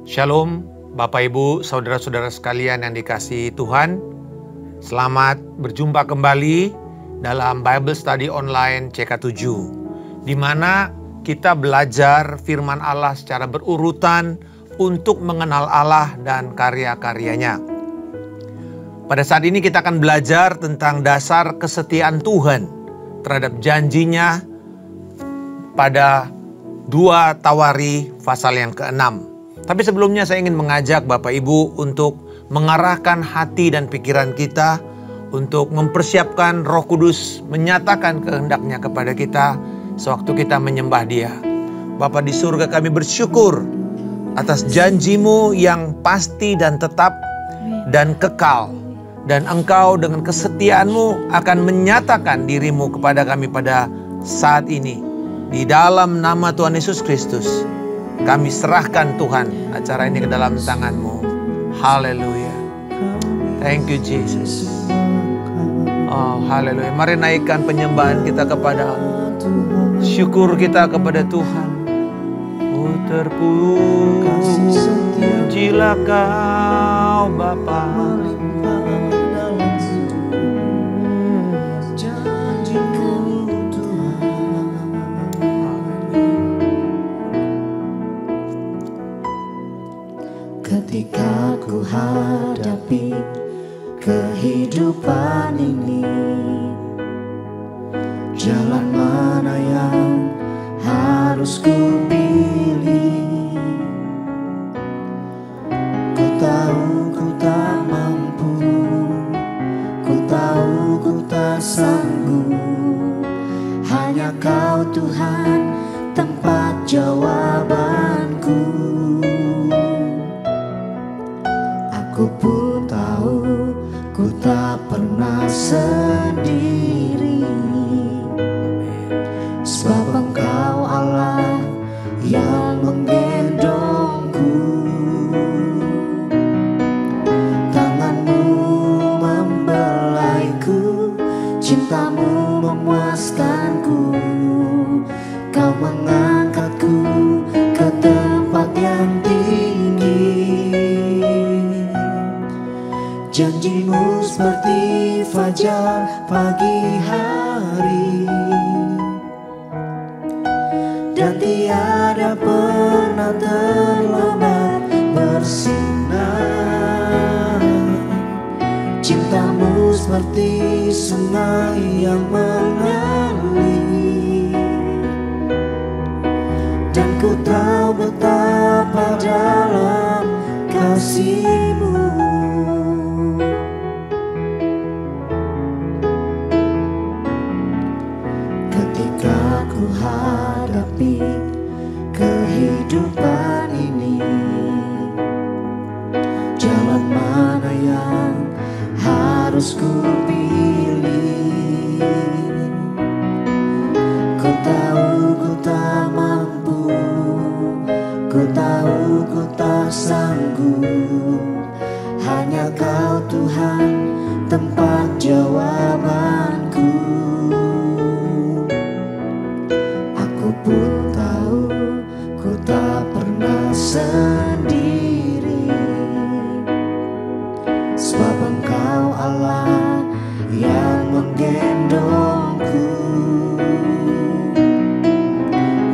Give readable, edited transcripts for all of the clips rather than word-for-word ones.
Shalom, Bapak Ibu, Saudara-saudara sekalian yang dikasihi Tuhan. Selamat berjumpa kembali dalam Bible Study Online CK7, di mana kita belajar firman Allah secara berurutan untuk mengenal Allah dan karya-karyanya. Pada saat ini kita akan belajar tentang dasar kesetiaan Tuhan terhadap janjinya pada 2 Tawari pasal yang ke-6. Tapi sebelumnya saya ingin mengajak Bapak Ibu untuk mengarahkan hati dan pikiran kita untuk mempersiapkan Roh Kudus menyatakan kehendaknya kepada kita sewaktu kita menyembah Dia. Bapa di surga, kami bersyukur atas janji-Mu yang pasti dan tetap dan kekal. Dan Engkau dengan kesetiaan-Mu akan menyatakan diri-Mu kepada kami pada saat ini. Di dalam nama Tuhan Yesus Kristus, kami serahkan Tuhan acara ini ke dalam tangan-Mu. Haleluya. Thank you Jesus. Oh haleluya. Mari naikkan penyembahan kita kepada, syukur kita kepada Tuhan. Oh terpujilah Kau Bapa. Ketika ku hadapi kehidupan ini, jalan mana yang harus ku pilih? Ku tahu ku tak mampu, ku tahu ku tak sanggup. Hanya Kau Tuhan tempat jawabanku. Ku pun tahu ku tak pernah sendiri, sebab Engkau Allah yang menggendongku. Tangan-Mu membelaiku, cinta-Mu memuaskanku. Kau mengangkatku ke tempat yang tinggi. Janji-Mu seperti fajar pagi hari, dan tiada pernah terlambat bersinar. Cinta-Mu seperti sungai yang mengalir, dan ku tahu betapa dalam kasih-Mu. Ku hadapi kehidupan ini, jalan mana yang harus ku pilih? Ku tahu ku tak mampu, ku tahu ku tak sanggup. Hanya Kau Tuhan tempat jawabanku. Pun tahu ku tak pernah sendiri, sebab Engkau Allah yang menggendongku.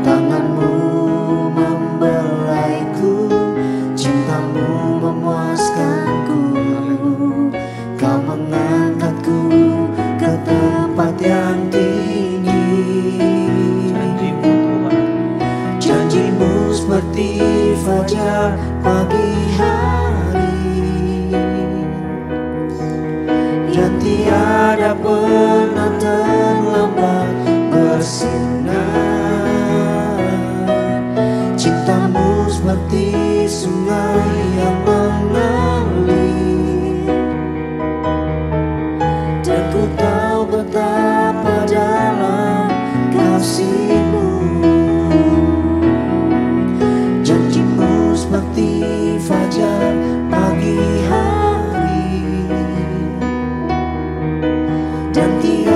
Tangan-Mu membelaiku, cinta-Mu memuaskanku. Kau mengangkatku ke tempat yang tinggi. Janji-Mu seperti fajar pagi hari, dan tiada pernah terlambat bersinar. Cinta-Mu seperti sungai yang mengalir, dan ku tahu betapa dalam kasih-Mu. Seperti fajar pagi hari, dan tiada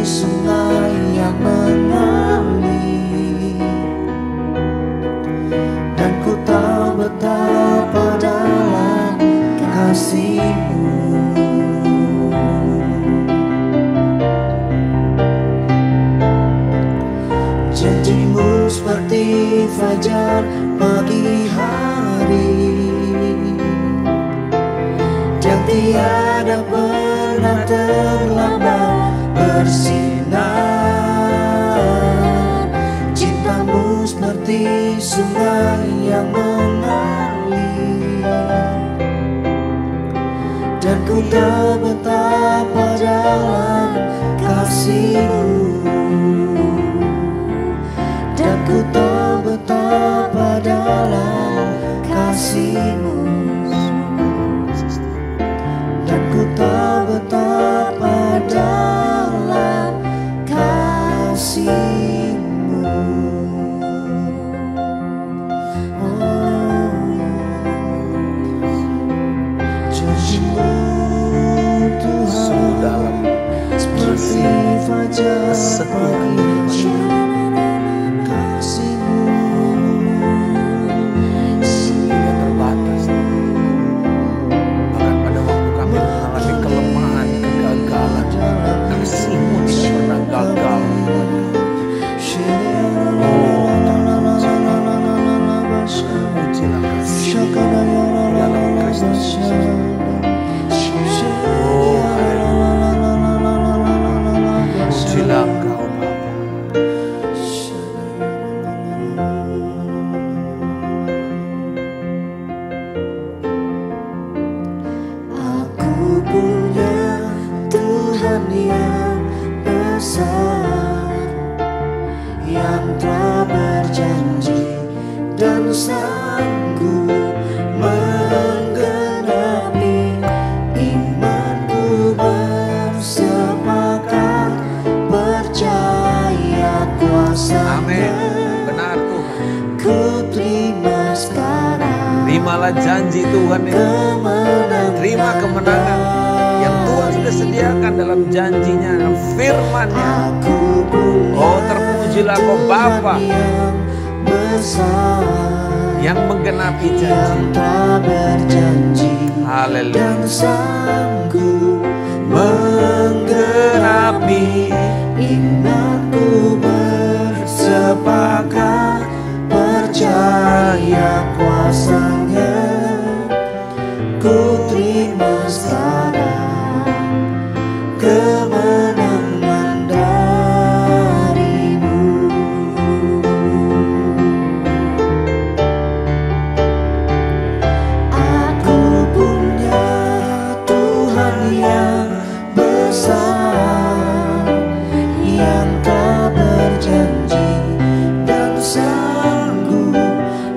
sungai yang mengalir, dan ku tahu betapa dalam kasih-Mu. Janji-Mu seperti fajar pagi hari, yang tiada pernah terlambat bersinar. Cinta-Mu seperti sungai yang mengalir, dan ku tahu betapa dalam kasih-Mu. Dan ku tahu betapa dalam kasih-Mu. Dan ku tahu betapa dalam kasih-Mu. Janji-Mu Tuhan seperti fajar pagi. Yang telah berjanji dan sanggup menggenapi, imanku bersepakat percaya kuasa-Nya. Amin. Benar Tuhan. Ku terima sekarang. Terimalah janji Tuhan ini. Terima kemenangan yang Tuhan sudah sediakan dalam janjinya, dalam firman-Nya. Oh, terpujilah Kau Bapa yang menggenapi janji. Haleluya. Menggenapi, imanku bersepakat percaya kuasa-Nya. Ku terima sekarang kemenangan dari-Mu. Aku punya Tuhan yang besar, yang tak berjanji dan sanggup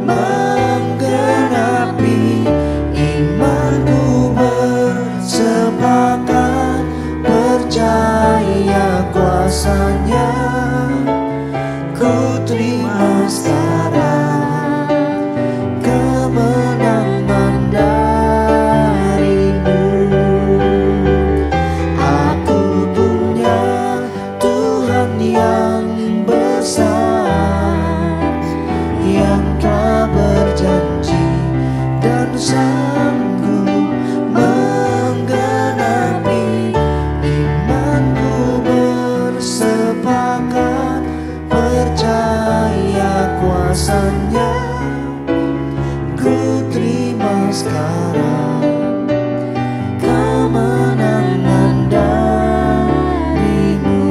menggenapi, imanku bersepakat percaya kuasa-Nya. Ku terima sekarang kemenangan dari-Mu. Aku punya Tuhan yang besar, yang tak berjanji dan sanggup menggenapi, imanku bersepakat percaya kuasa-Nya. Ku terima sekarang kemenangan dari-Mu.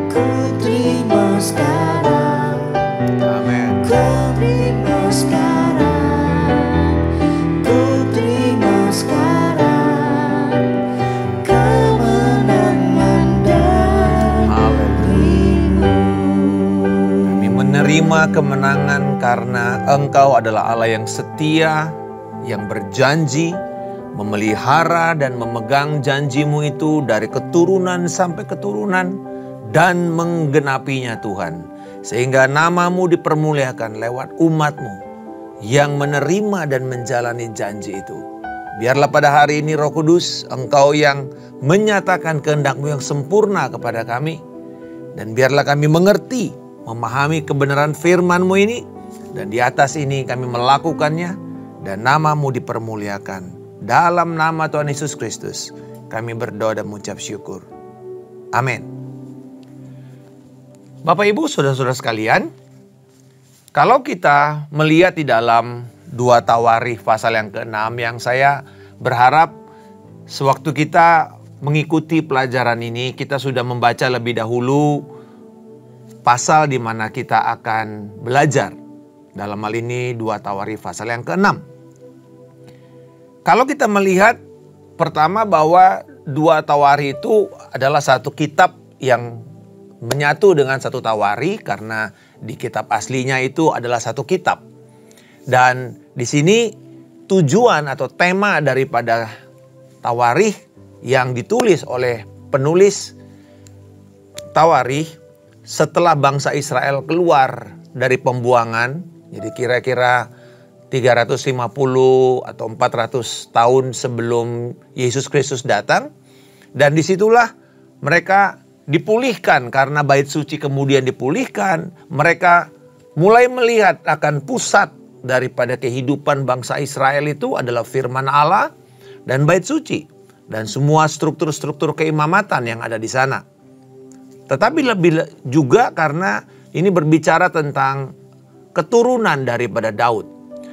Ku terima sekarang. Amin. Ku terima sekarang. Ku terima sekarang kemenangan dari-Mu. Kami menerima kemenangan karena Engkau adalah Allah yang setia, yang berjanji, memelihara dan memegang janji-Mu itu dari keturunan sampai keturunan dan menggenapinya Tuhan. Sehingga nama-Mu dipermuliakan lewat umat-Mu yang menerima dan menjalani janji itu. Biarlah pada hari ini Roh Kudus, Engkau yang menyatakan kehendak-Mu yang sempurna kepada kami. Dan biarlah kami mengerti, memahami kebenaran firman-Mu ini. Dan di atas ini kami melakukannya dan nama-Mu dipermuliakan. Dalam nama Tuhan Yesus Kristus kami berdoa dan mengucap syukur. Amin. Bapak Ibu, saudara-saudara sekalian, kalau kita melihat di dalam 2 Tawarikh pasal yang ke-6 yang saya berharap sewaktu kita mengikuti pelajaran ini, kita sudah membaca lebih dahulu pasal di mana kita akan belajar. Dalam hal ini 2 Tawarikh pasal yang ke-6. Kalau kita melihat pertama bahwa 2 Tawarikh itu adalah satu kitab yang menyatu dengan 1 Tawarikh karena di kitab aslinya itu adalah satu kitab. Dan di sini tujuan atau tema daripada Tawarikh yang ditulis oleh penulis Tawarikh setelah bangsa Israel keluar dari pembuangan, jadi kira-kira 350 atau 400 tahun sebelum Yesus Kristus datang. Dan disitulah mereka dipulihkan karena bait suci kemudian dipulihkan. Mereka mulai melihat akan pusat daripada kehidupan bangsa Israel itu adalah firman Allah dan bait suci. Dan semua struktur-struktur keimamatan yang ada di sana. Tetapi lebih juga karena ini berbicara tentang keturunan daripada Daud.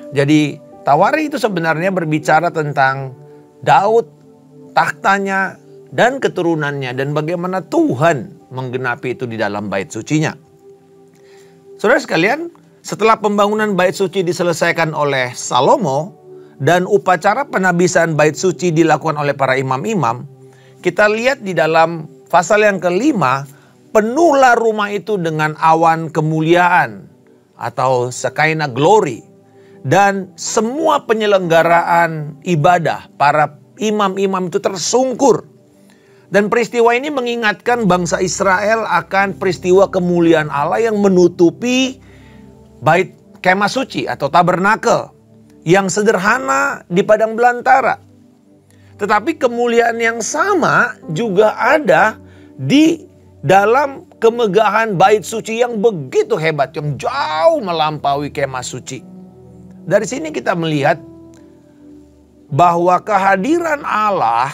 Jadi Tawarikh itu sebenarnya berbicara tentang Daud, tahtanya, dan keturunannya. Dan bagaimana Tuhan menggenapi itu di dalam bait sucinya. Saudara sekalian, setelah pembangunan bait suci diselesaikan oleh Salomo dan upacara penabisan bait suci dilakukan oleh para imam-imam, kita lihat di dalam pasal yang ke-5, penuhlah rumah itu dengan awan kemuliaan atau Shekinah glory. Dan semua penyelenggaraan ibadah para imam-imam itu tersungkur. Dan peristiwa ini mengingatkan bangsa Israel akan peristiwa kemuliaan Allah yang menutupi bait kemah suci atau tabernakel yang sederhana di padang belantara. Tetapi kemuliaan yang sama juga ada di dalam kemegahan bait suci yang begitu hebat, yang jauh melampaui kemah suci. Dari sini kita melihat bahwa kehadiran Allah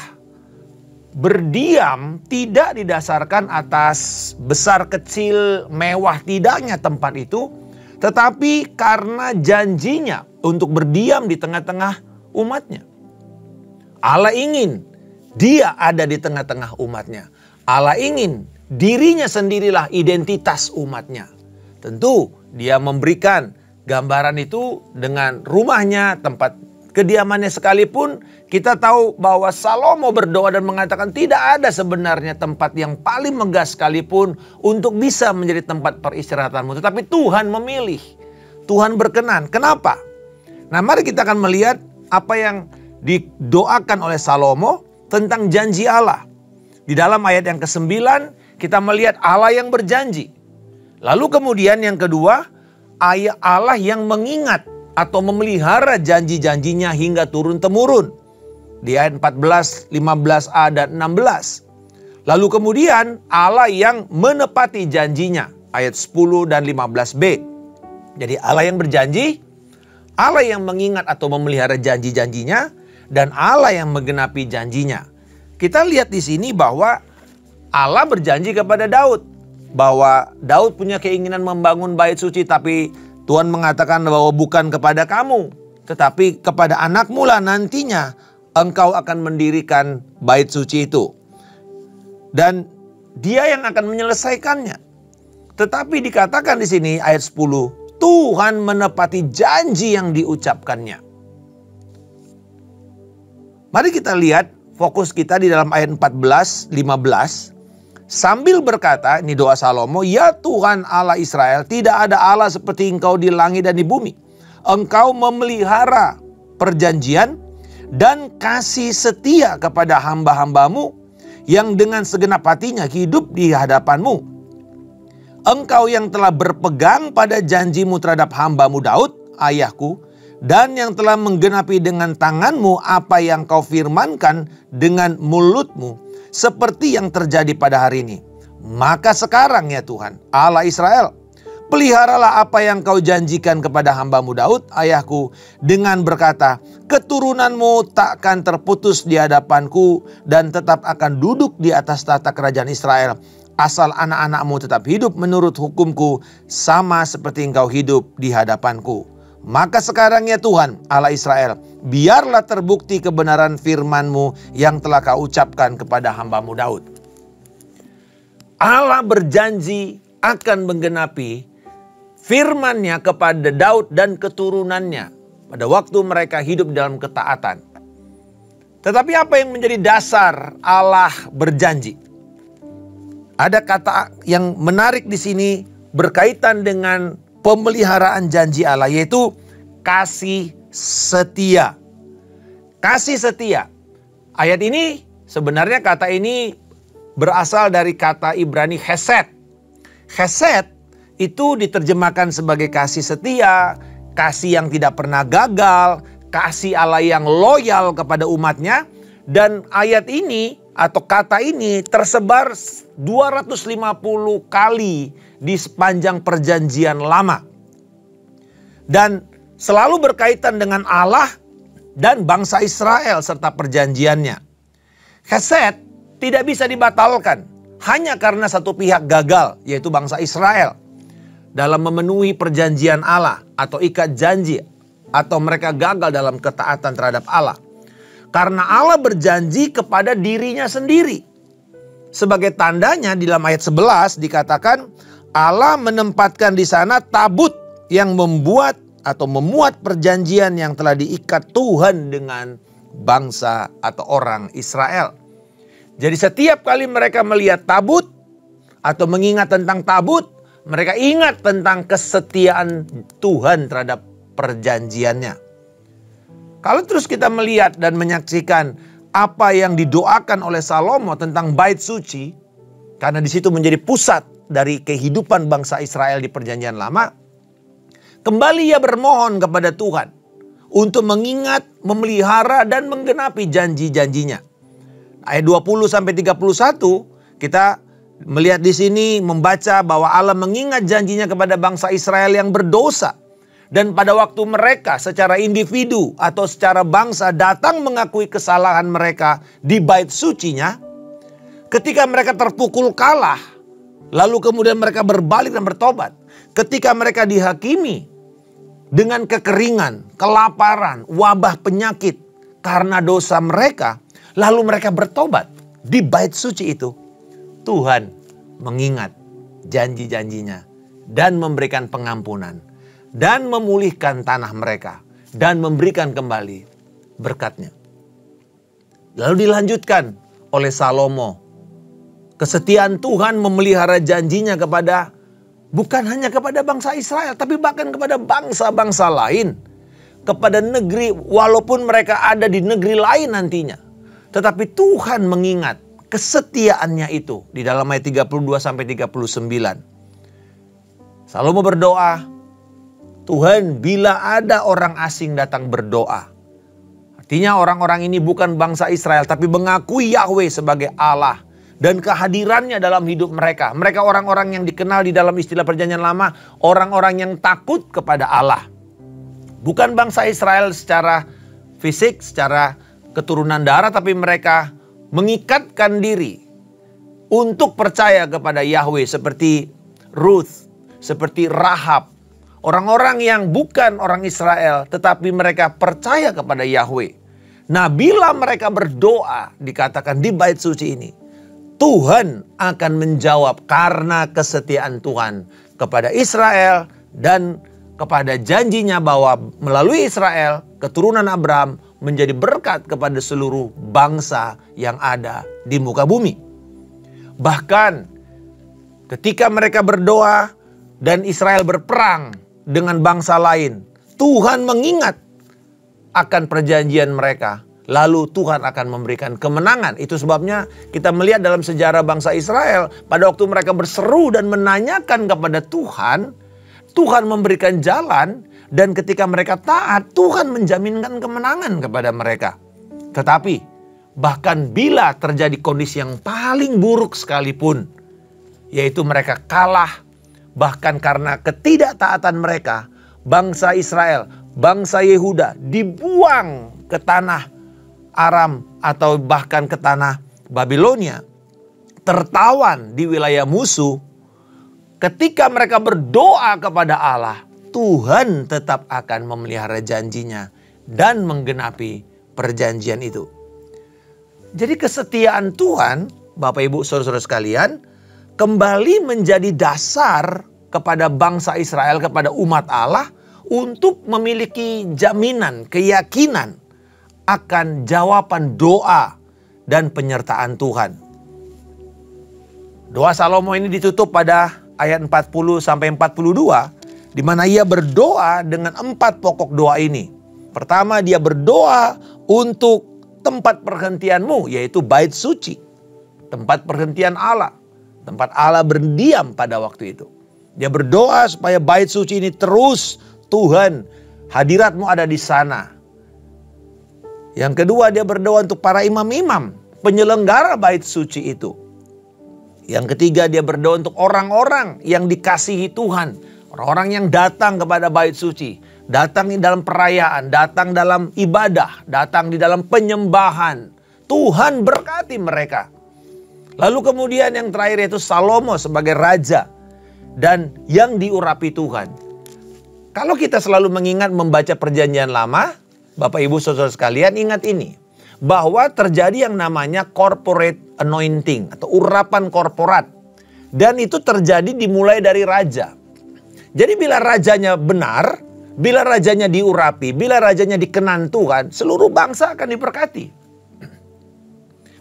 berdiam tidak didasarkan atas besar kecil mewah tidaknya tempat itu, tetapi karena janjinya untuk berdiam di tengah-tengah umatnya. Allah ingin dia ada di tengah-tengah umatnya. Allah ingin dirinya sendirilah identitas umatnya. Tentu dia memberikan gambaran itu dengan rumahnya, tempat kediamannya sekalipun. Kita tahu bahwa Salomo berdoa dan mengatakan tidak ada sebenarnya tempat yang paling megah sekalipun untuk bisa menjadi tempat peristirahatanmu. Tetapi Tuhan memilih, Tuhan berkenan. Kenapa? Nah, mari kita akan melihat apa yang didoakan oleh Salomo tentang janji Allah. Di dalam ayat yang ke-9 kita melihat Allah yang berjanji. Lalu kemudian yang kedua, ayat Allah yang mengingat atau memelihara janji-janjinya hingga turun-temurun. Di ayat 14, 15a dan 16. Lalu kemudian Allah yang menepati janjinya. Ayat 10 dan 15b. Jadi Allah yang berjanji, Allah yang mengingat atau memelihara janji-janjinya, dan Allah yang menggenapi janjinya. Kita lihat di sini bahwa Allah berjanji kepada Daud. Bahwa Daud punya keinginan membangun bait suci, tapi Tuhan mengatakan bahwa bukan kepada kamu, tetapi kepada anakmu lah nantinya engkau akan mendirikan bait suci itu. Dan dia yang akan menyelesaikannya. Tetapi dikatakan di sini ayat 10, Tuhan menepati janji yang diucapkannya. Mari kita lihat fokus kita di dalam ayat 14, 15. Sambil berkata, ini doa Salomo, ya Tuhan Allah Israel, tidak ada Allah seperti engkau di langit dan di bumi. Engkau memelihara perjanjian dan kasih setia kepada hamba-hambamu yang dengan segenap hatinya hidup di hadapanmu. Engkau yang telah berpegang pada janjimu terhadap hambamu Daud, ayahku, dan yang telah menggenapi dengan tanganmu apa yang kau firmankan dengan mulutmu, seperti yang terjadi pada hari ini. Maka sekarang ya Tuhan, Allah Israel, peliharalah apa yang kau janjikan kepada hambamu Daud, ayahku, dengan berkata, keturunanmu takkan terputus di hadapanku dan tetap akan duduk di atas tahta kerajaan Israel, asal anak-anakmu tetap hidup menurut hukumku, sama seperti engkau hidup di hadapanku. Maka sekarang ya Tuhan, Allah Israel, biarlah terbukti kebenaran firman-Mu yang telah kau ucapkan kepada hambamu Daud. Allah berjanji akan menggenapi firman-Nya kepada Daud dan keturunannya pada waktu mereka hidup dalam ketaatan. Tetapi apa yang menjadi dasar Allah berjanji? Ada kata yang menarik di sini berkaitan dengan pemeliharaan janji Allah, yaitu kasih setia. Kasih setia. Ayat ini sebenarnya kata ini berasal dari kata Ibrani chesed. Chesed itu diterjemahkan sebagai kasih setia, kasih yang tidak pernah gagal, kasih Allah yang loyal kepada umatnya. Dan ayat ini atau kata ini tersebar 250 kali di sepanjang perjanjian lama. Dan selalu berkaitan dengan Allah dan bangsa Israel serta perjanjiannya. Chesed tidak bisa dibatalkan hanya karena satu pihak gagal, yaitu bangsa Israel, dalam memenuhi perjanjian Allah atau ikat janji, atau mereka gagal dalam ketaatan terhadap Allah. Karena Allah berjanji kepada dirinya sendiri. Sebagai tandanya di dalam ayat 11 dikatakan Allah menempatkan di sana tabut yang membuat atau memuat perjanjian yang telah diikat Tuhan dengan bangsa atau orang Israel. Jadi setiap kali mereka melihat tabut atau mengingat tentang tabut, mereka ingat tentang kesetiaan Tuhan terhadap perjanjiannya. Kalau terus kita melihat dan menyaksikan apa yang didoakan oleh Salomo tentang bait suci, karena di situ menjadi pusat dari kehidupan bangsa Israel di perjanjian lama, kembali ia bermohon kepada Tuhan untuk mengingat, memelihara dan menggenapi janji-janjinya. Ayat 20-31 kita melihat di sini membaca bahwa Allah mengingat janjinya kepada bangsa Israel yang berdosa. Dan pada waktu mereka secara individu atau secara bangsa datang mengakui kesalahan mereka di bait sucinya, ketika mereka terpukul kalah, lalu kemudian mereka berbalik dan bertobat. Ketika mereka dihakimi dengan kekeringan, kelaparan, wabah penyakit karena dosa mereka, lalu mereka bertobat di bait suci itu, Tuhan mengingat janji-janjinya dan memberikan pengampunan. Dan memulihkan tanah mereka. Dan memberikan kembali berkatnya. Lalu dilanjutkan oleh Salomo. Kesetiaan Tuhan memelihara janjinya kepada, bukan hanya kepada bangsa Israel, tapi bahkan kepada bangsa-bangsa lain. Kepada negeri, walaupun mereka ada di negeri lain nantinya. Tetapi Tuhan mengingat kesetiaannya itu. Di dalam ayat 32-39. Salomo berdoa, Tuhan, bila ada orang asing datang berdoa. Artinya orang-orang ini bukan bangsa Israel, tapi mengakui Yahweh sebagai Allah. Dan kehadirannya dalam hidup mereka. Mereka orang-orang yang dikenal di dalam istilah perjanjian lama, orang-orang yang takut kepada Allah. Bukan bangsa Israel secara fisik, secara keturunan darah, tapi mereka mengikatkan diri untuk percaya kepada Yahweh seperti Ruth, seperti Rahab. Orang-orang yang bukan orang Israel tetapi mereka percaya kepada Yahweh. Nah, bila mereka berdoa dikatakan di bait suci ini, Tuhan akan menjawab karena kesetiaan Tuhan kepada Israel dan kepada janjinya bahwa melalui Israel keturunan Abraham menjadi berkat kepada seluruh bangsa yang ada di muka bumi. Bahkan ketika mereka berdoa dan Israel berperang dengan bangsa lain, Tuhan mengingat akan perjanjian mereka. Lalu Tuhan akan memberikan kemenangan. Itu sebabnya kita melihat dalam sejarah bangsa Israel, pada waktu mereka berseru dan menanyakan kepada Tuhan, Tuhan memberikan jalan Dan ketika mereka taat, Tuhan menjaminkan kemenangan kepada mereka. Tetapi bahkan bila terjadi kondisi yang paling buruk sekalipun, yaitu mereka kalah, bahkan karena ketidaktaatan mereka, bangsa Israel, bangsa Yehuda dibuang ke tanah Aram atau bahkan ke tanah Babilonia, tertawan di wilayah musuh. Ketika mereka berdoa kepada Allah, Tuhan tetap akan memelihara janjinya dan menggenapi perjanjian itu. Jadi kesetiaan Tuhan, Bapak Ibu saudara-saudara sekalian, kembali menjadi dasar kepada bangsa Israel, kepada umat Allah untuk memiliki jaminan, keyakinan akan jawaban doa dan penyertaan Tuhan. Doa Salomo ini ditutup pada ayat 40 sampai 42, di mana ia berdoa dengan 4 pokok doa ini. Pertama, dia berdoa untuk tempat perhentianmu, yaitu bait suci, tempat perhentian Allah, tempat Allah berdiam pada waktu itu. Dia berdoa supaya bait suci ini terus, Tuhan, hadiratmu ada di sana. Yang kedua, dia berdoa untuk para imam-imam, penyelenggara bait suci itu. Yang ketiga, dia berdoa untuk orang-orang yang dikasihi Tuhan, orang-orang yang datang kepada bait suci, datang di dalam perayaan, datang dalam ibadah, datang di dalam penyembahan. Tuhan berkati mereka. Lalu kemudian yang terakhir yaitu Salomo sebagai raja dan yang diurapi Tuhan. Kalau kita selalu mengingat membaca perjanjian lama, Bapak Ibu saudara sekalian, ingat ini, bahwa terjadi yang namanya corporate anointing atau urapan korporat. Dan itu terjadi dimulai dari raja. Jadi bila rajanya benar, bila rajanya diurapi, bila rajanya dikenan Tuhan, seluruh bangsa akan diberkati.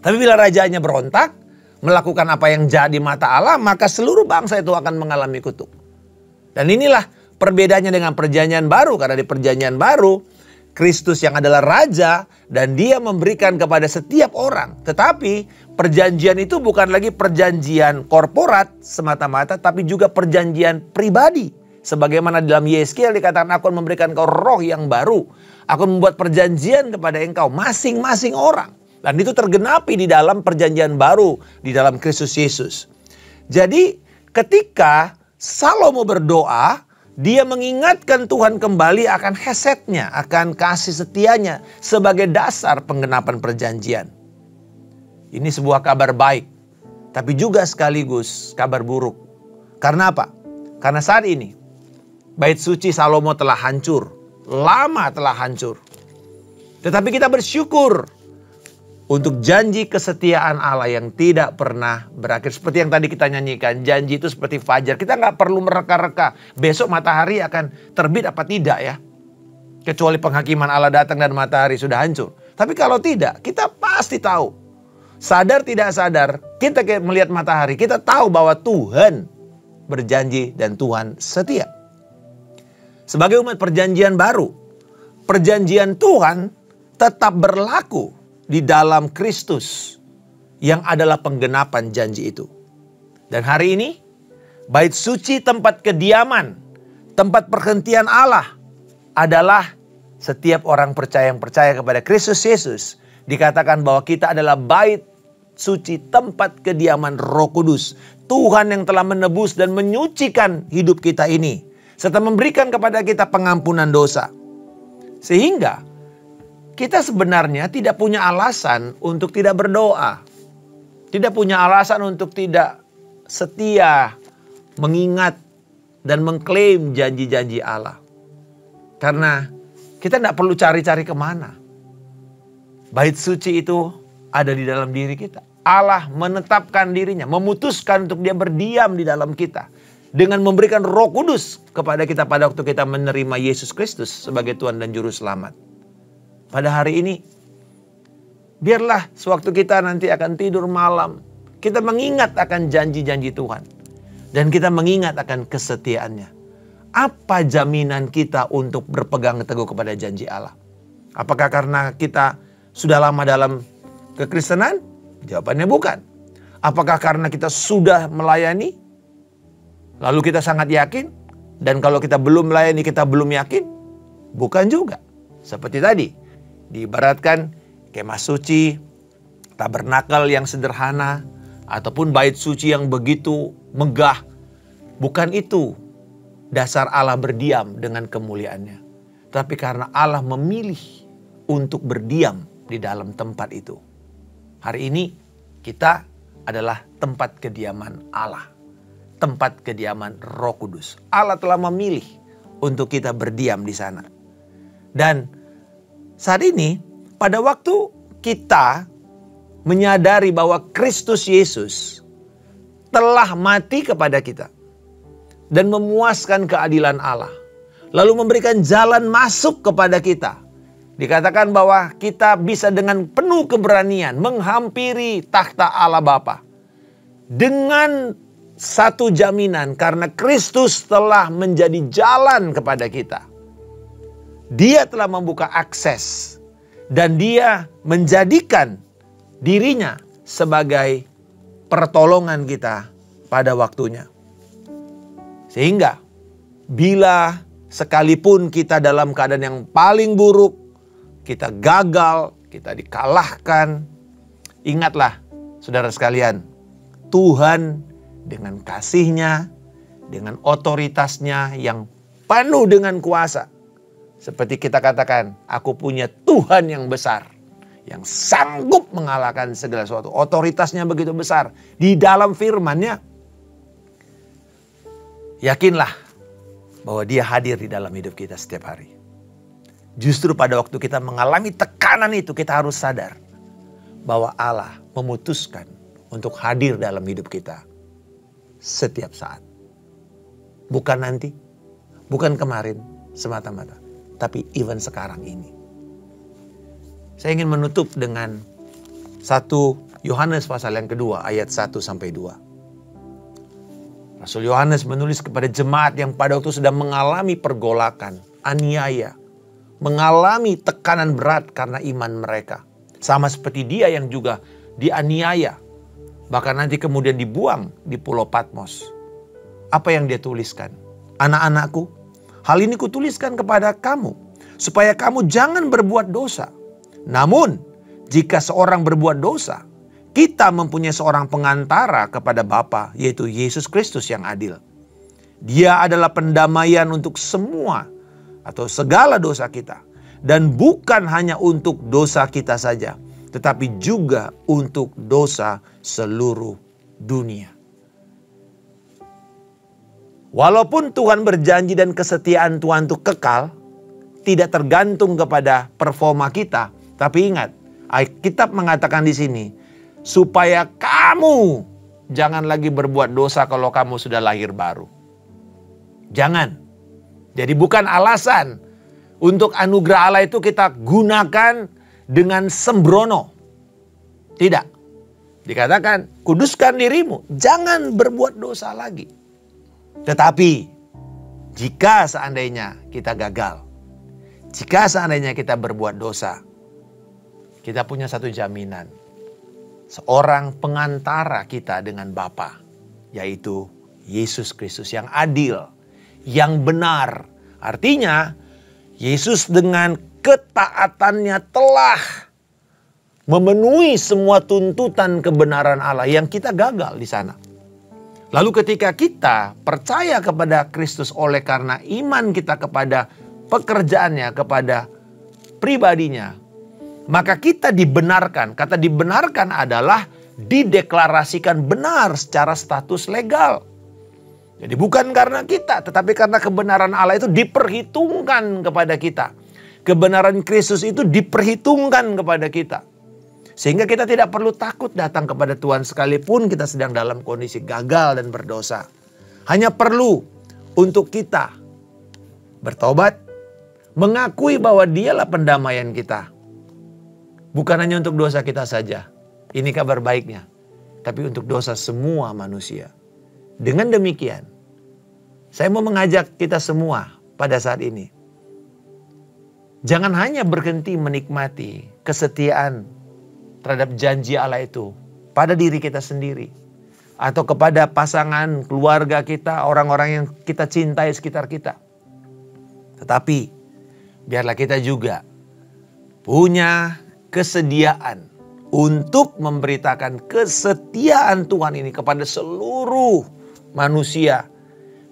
Tapi bila rajanya berontak, melakukan apa yang jahat di mata Allah, maka seluruh bangsa itu akan mengalami kutuk. Dan inilah perbedaannya dengan perjanjian baru. Karena di perjanjian baru, Kristus yang adalah raja dan dia memberikan kepada setiap orang. Tetapi perjanjian itu bukan lagi perjanjian korporat semata-mata, tapi juga perjanjian pribadi. Sebagaimana dalam Yeskiel dikatakan, aku akan memberikan kau roh yang baru. Aku membuat perjanjian kepada engkau masing-masing orang. Dan itu tergenapi di dalam perjanjian baru di dalam Kristus Yesus. Jadi ketika Salomo berdoa, dia mengingatkan Tuhan kembali akan hesetnya, akan kasih setianya sebagai dasar penggenapan perjanjian. Ini sebuah kabar baik, tapi juga sekaligus kabar buruk. Karena apa? Karena saat ini bait suci Salomo telah hancur, lama telah hancur. Tetapi kita bersyukur untuk janji kesetiaan Allah yang tidak pernah berakhir. Seperti yang tadi kita nyanyikan, janji itu seperti fajar. Kita nggak perlu mereka-reka besok matahari akan terbit apa tidak ya. Kecuali penghakiman Allah datang dan matahari sudah hancur. Tapi kalau tidak, kita pasti tahu. Sadar tidak sadar, kita melihat matahari, kita tahu bahwa Tuhan berjanji dan Tuhan setia. Sebagai umat perjanjian baru, perjanjian Tuhan tetap berlaku di dalam Kristus yang adalah penggenapan janji itu. Dan hari ini, bait suci tempat kediaman, tempat perhentian Allah adalah setiap orang percaya yang percaya kepada Kristus Yesus. Dikatakan bahwa kita adalah bait suci tempat kediaman Roh Kudus. Tuhan yang telah menebus dan menyucikan hidup kita ini, serta memberikan kepada kita pengampunan dosa. Sehingga kita sebenarnya tidak punya alasan untuk tidak berdoa. Tidak punya alasan untuk tidak setia mengingat dan mengklaim janji-janji Allah. Karena kita tidak perlu cari-cari kemana. Bait suci itu ada di dalam diri kita. Allah menetapkan dirinya, memutuskan untuk dia berdiam di dalam kita. Dengan memberikan Roh Kudus kepada kita pada waktu kita menerima Yesus Kristus sebagai Tuhan dan Juru Selamat. Pada hari ini, biarlah sewaktu kita nanti akan tidur malam, kita mengingat akan janji-janji Tuhan. Dan kita mengingat akan kesetiaannya. Apa jaminan kita untuk berpegang teguh kepada janji Allah? Apakah karena kita sudah lama dalam kekristenan? Jawabannya bukan. Apakah karena kita sudah melayani? Lalu kita sangat yakin? Dan kalau kita belum melayani, kita belum yakin? Bukan juga. Seperti tadi, diibaratkan kemah suci, tabernakel yang sederhana, ataupun bait suci yang begitu megah. Bukan itu dasar Allah berdiam dengan kemuliaannya. Tapi karena Allah memilih untuk berdiam di dalam tempat itu. Hari ini kita adalah tempat kediaman Allah. Tempat kediaman Roh Kudus. Allah telah memilih untuk kita berdiam di sana. Dan saat ini pada waktu kita menyadari bahwa Kristus Yesus telah mati kepada kita dan memuaskan keadilan Allah, lalu memberikan jalan masuk kepada kita. Dikatakan bahwa kita bisa dengan penuh keberanian menghampiri takhta Allah Bapa dengan satu jaminan, karena Kristus telah menjadi jalan kepada kita. Dia telah membuka akses dan dia menjadikan dirinya sebagai pertolongan kita pada waktunya. Sehingga bila sekalipun kita dalam keadaan yang paling buruk, kita gagal, kita dikalahkan, ingatlah saudara sekalian, Tuhan dengan kasih-Nya, dengan otoritas-Nya yang penuh dengan kuasa. Seperti kita katakan, aku punya Tuhan yang besar, yang sanggup mengalahkan segala sesuatu. Otoritasnya begitu besar. Di dalam firman-Nya, yakinlah bahwa Dia hadir di dalam hidup kita setiap hari. Justru pada waktu kita mengalami tekanan itu, kita harus sadar bahwa Allah memutuskan untuk hadir dalam hidup kita setiap saat. Bukan nanti, bukan kemarin semata-mata, tapi even sekarang ini. Saya ingin menutup dengan 1 Yohanes pasal yang kedua ayat 1-2. Rasul Yohanes menulis kepada jemaat yang pada waktu sedang mengalami pergolakan, aniaya, mengalami tekanan berat karena iman mereka. Sama seperti dia yang juga dianiaya, bahkan nanti kemudian dibuang di Pulau Patmos. Apa yang dia tuliskan? Anak-anakku, hal ini kutuliskan kepada kamu, supaya kamu jangan berbuat dosa. Namun, jika seorang berbuat dosa, kita mempunyai seorang pengantara kepada Bapa, yaitu Yesus Kristus yang adil. Dia adalah pendamaian untuk semua atau segala dosa kita. Dan bukan hanya untuk dosa kita saja, tetapi juga untuk dosa seluruh dunia. Walaupun Tuhan berjanji dan kesetiaan Tuhan itu kekal, tidak tergantung kepada performa kita. Tapi ingat, Alkitab mengatakan di sini, supaya kamu jangan lagi berbuat dosa kalau kamu sudah lahir baru. Jangan. Jadi bukan alasan untuk anugerah Allah itu kita gunakan dengan sembrono. Tidak. Dikatakan, kuduskan dirimu, jangan berbuat dosa lagi. Tetapi, jika seandainya kita gagal, jika seandainya kita berbuat dosa, kita punya satu jaminan. Seorang pengantara kita dengan Bapa, yaitu Yesus Kristus yang adil, yang benar. Artinya, Yesus dengan ketaatannya telah memenuhi semua tuntutan kebenaran Allah yang kita gagal di sana. Lalu ketika kita percaya kepada Kristus oleh karena iman kita kepada pekerjaannya, kepada pribadinya, maka kita dibenarkan. Kata dibenarkan adalah dideklarasikan benar secara status legal. Jadi bukan karena kita, tetapi karena kebenaran Allah itu diperhitungkan kepada kita. Kebenaran Kristus itu diperhitungkan kepada kita. Sehingga kita tidak perlu takut datang kepada Tuhan sekalipun kita sedang dalam kondisi gagal dan berdosa. Hanya perlu untuk kita bertobat, mengakui bahwa Dialah pendamaian kita. Bukan hanya untuk dosa kita saja. Ini kabar baiknya. Tapi untuk dosa semua manusia. Dengan demikian, saya mau mengajak kita semua pada saat ini. Jangan hanya berhenti menikmati kesetiaan terhadap janji Allah itu pada diri kita sendiri. Atau kepada pasangan, keluarga kita, orang-orang yang kita cintai sekitar kita. Tetapi biarlah kita juga punya kesediaan untuk memberitakan kesetiaan Tuhan ini kepada seluruh manusia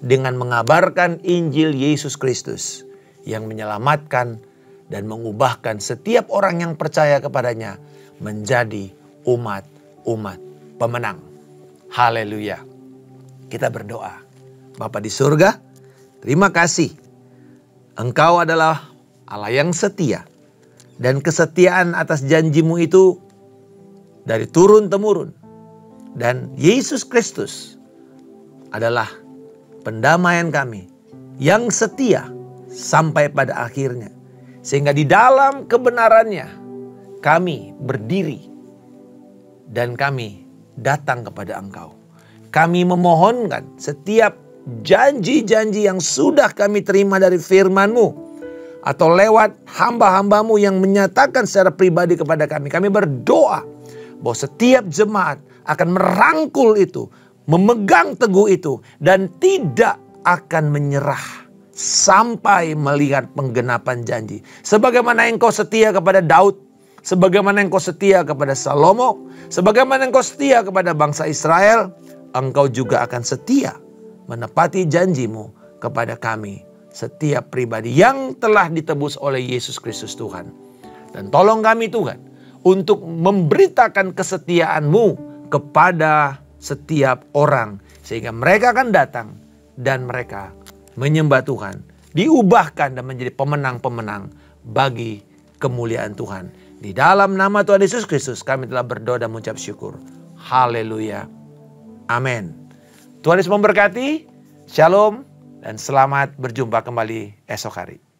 dengan mengabarkan Injil Yesus Kristus yang menyelamatkan dan mengubahkan setiap orang yang percaya kepadanya menjadi umat-umat pemenang. Haleluya. Kita berdoa. Bapa di surga, terima kasih. Engkau adalah Allah yang setia. Dan kesetiaan atas janjimu itu dari turun-temurun. Dan Yesus Kristus adalah pendamaian kami yang setia sampai pada akhirnya. Sehingga di dalam kebenarannya kami berdiri dan kami datang kepada Engkau. Kami memohonkan setiap janji-janji yang sudah kami terima dari firman-Mu atau lewat hamba-hambamu yang menyatakan secara pribadi kepada kami. Kami berdoa bahwa setiap jemaat akan merangkul itu, memegang teguh itu, dan tidak akan menyerah sampai melihat penggenapan janji. Sebagaimana Engkau setia kepada Daud, sebagaimana Engkau setia kepada Salomo, sebagaimana Engkau setia kepada bangsa Israel, Engkau juga akan setia menepati janjimu kepada kami, setiap pribadi yang telah ditebus oleh Yesus Kristus Tuhan. Dan tolong kami Tuhan untuk memberitakan kesetiaan-Mu kepada setiap orang, sehingga mereka akan datang dan mereka menyembah Tuhan, diubahkan dan menjadi pemenang-pemenang bagi kemuliaan Tuhan. Di dalam nama Tuhan Yesus Kristus kami telah berdoa dan mengucap syukur. Haleluya. Amin. Tuhan Yesus memberkati. Shalom dan selamat berjumpa kembali esok hari.